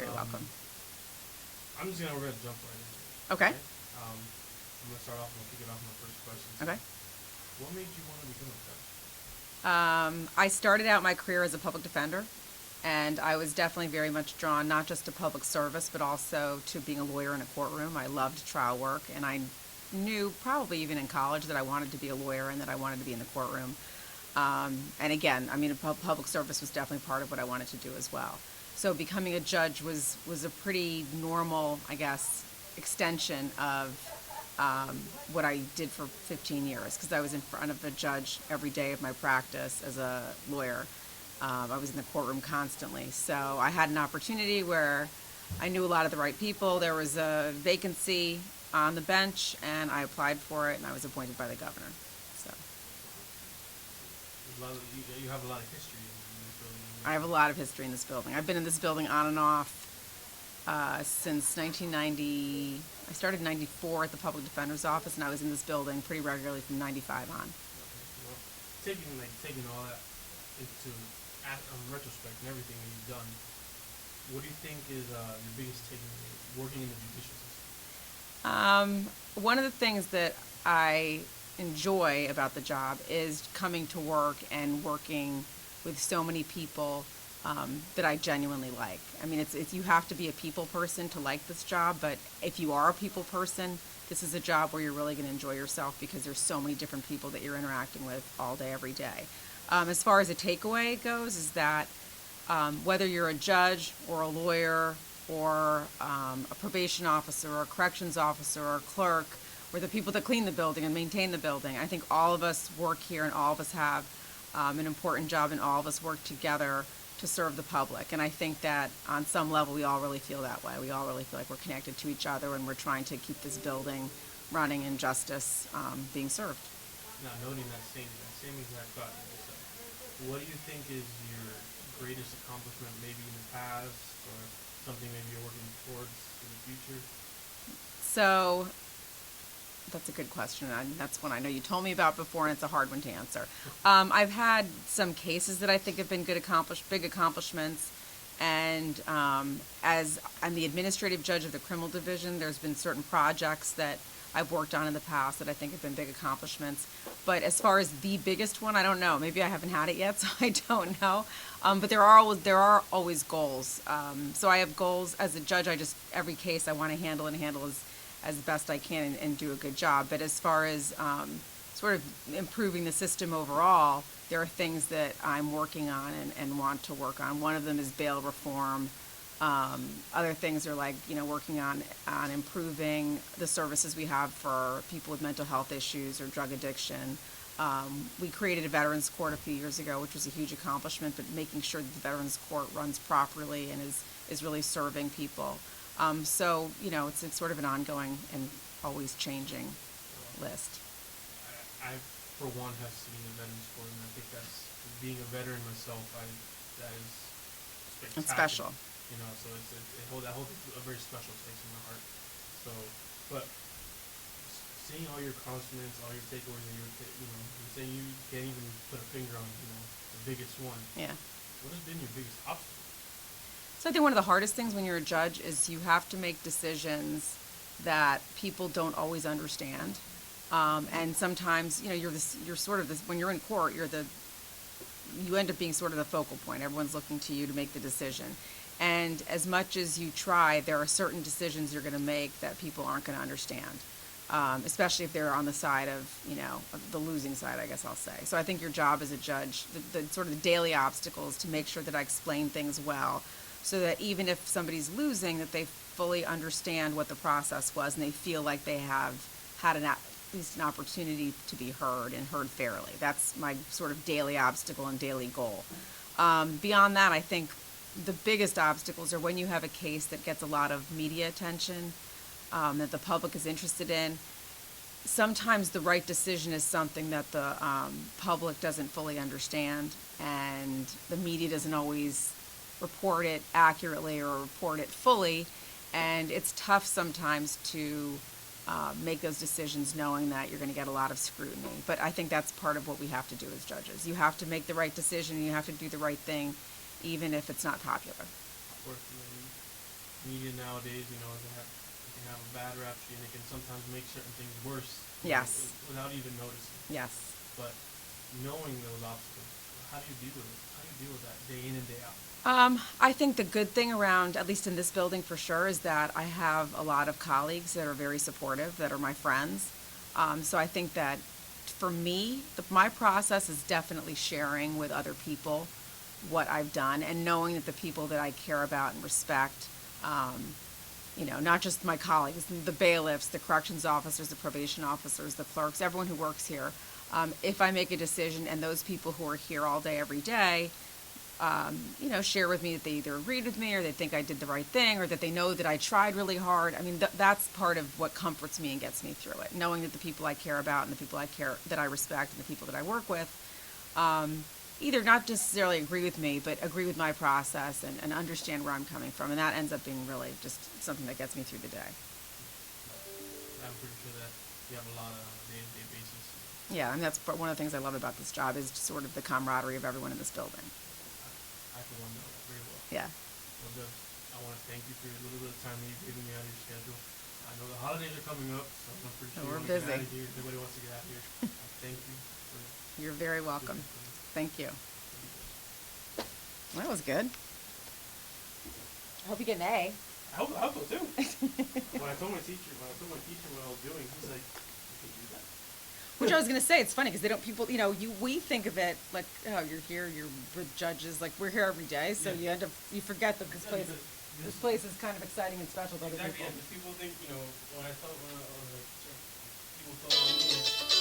very welcome. I'm just gonna jump right into it. Okay. I'm gonna start off. I'm gonna kick it off with my first question. So, Okay. what made you want to become a judge? I started out my career as a public defender, and I was definitely very much drawn not just to public service, but also to being a lawyer in a courtroom. I loved trial work, and I knew probably even in college that I wanted to be a lawyer and that I wanted to be in the courtroom. And again, I mean, public service was definitely part of what I wanted to do as well. So becoming a judge was a pretty normal, I guess, extension of what I did for 15 years, because I was in front of a judge every day of my practice as a lawyer. I was in the courtroom constantly. So I had an opportunity where I knew a lot of the right people. There was a vacancy on the bench, and I applied for it, and I was appointed by the governor. So You have a lot of history in this building. I have a lot of history in this building. I've been in this building on and off since 1990. I started in 94 at the Public Defender's Office, and I was in this building pretty regularly from 95 on. Okay. Well, taking all that into retrospect and everything that you've done, what do you think is your biggest takeaway working in the judicial system? One of the things that I enjoy about the job is coming to work and working with so many people that I genuinely like. I mean, it's you have to be a people person to like this job, but if you are a people person, this is a job where you're really going to enjoy yourself because there's so many different people that you're interacting with all day, every day. As far as a takeaway goes, is that whether you're a judge or a lawyer or a probation officer or a corrections officer or a clerk or the people that clean the building and maintain the building, I think all of us work here and all of us have an important job and all of us work together to serve the public. And I think that on some level we all really feel that way. We all really feel like we're connected to each other and we're trying to keep this building running and justice being served. Now, noting that same exact thought, what do you think is your greatest accomplishment, maybe in the past, or something maybe you're working towards in the future? So that's a good question, and that's one I know you told me about before, and it's a hard one to answer. I've had some cases that I think have been big accomplishments, and as I'm the administrative judge of the criminal division, there's been certain projects that I've worked on in the past that I think have been big accomplishments. But as far as the biggest one, I don't know. Maybe I haven't had it yet, so I don't know. But there are always goals. So I have goals as a judge. Every case I want to handle as best I can and do a good job. But as far as sort of improving the system overall, there are things that I'm working on and want to work on. One of them is bail reform. Other things are like, working on improving the services we have for people with mental health issues or drug addiction. We created a Veterans Court a few years ago, which was a huge accomplishment, but making sure that the Veterans Court runs properly and is really serving people. So, it's sort of an ongoing and always changing list. I for one, have seen the Veterans Court, and I think that's, being a veteran myself, that is spectacular. It's special. So that holds a very special place in my heart. So, but seeing all your accomplishments, all your takeaways, and you're saying you can't even put a finger on, the biggest one. Yeah. What has been your biggest obstacle? So I think one of the hardest things when you're a judge is you have to make decisions that people don't always understand. And sometimes, you're sort of this, when you're in court, you end up being sort of the focal point. Everyone's looking to you to make the decision. And as much as you try, there are certain decisions you're going to make that people aren't going to understand, especially if they're on the side of, of the losing side, I guess I'll say. So I think your job as a judge, the sort of the daily obstacle is to make sure that I explain things well, so that even if somebody's losing, that they fully understand what the process was and they feel like they have had at least an opportunity to be heard and heard fairly. That's my sort of daily obstacle and daily goal. Beyond that, I think the biggest obstacles are when you have a case that gets a lot of media attention, that the public is interested in. Sometimes the right decision is something that the public doesn't fully understand, and the media doesn't always report it accurately or report it fully, and it's tough sometimes to make those decisions knowing that you're going to get a lot of scrutiny. But I think that's part of what we have to do as judges. You have to make the right decision, and you have to do the right thing, even if it's not popular. Of course, media nowadays, they can have a bad rap sheet, and they can sometimes make certain things worse. Yes. Without even noticing. Yes. But knowing those obstacles, how do you deal with it? How do you deal with that day in and day out? I think the good thing around, at least in this building for sure, is that I have a lot of colleagues that are very supportive, that are my friends. So I think that for me, my process is definitely sharing with other people what I've done and knowing that the people that I care about and respect, not just my colleagues, the bailiffs, the corrections officers, the probation officers, the clerks, everyone who works here. If I make a decision and those people who are here all day, every day, share with me that they either agreed with me or they think I did the right thing or that they know that I tried really hard. I mean, that's part of what comforts me and gets me through it. Knowing that the people I care about and the people that I respect and the people that I work with, either not necessarily agree with me, but agree with my process and understand where I'm coming from. And that ends up being really just something that gets me through the day. I'm pretty sure that you have a lot of day-to-day basis. Yeah, and that's one of the things I love about this job is sort of the camaraderie of everyone in this building. I for one know that very well. Yeah. Well, Jeff, I want to thank you for a little bit of time that you've given me out of your schedule. I know the holidays are coming up, so I'm pretty sure We're you want to busy. get out of here. Everybody wants to get out of here. Thank you. You're very welcome. Thank you. That was good. I hope you get an A. I hope so too. when I told my teacher what I was doing, he's like, "You can do that." Which I was going to say, it's funny because we think of it like, oh, you're here, you're with judges, like we're here every day, so Yeah. you forget that this place is kind of exciting and special to other Exactly, people. and people think, when I was like, people thought,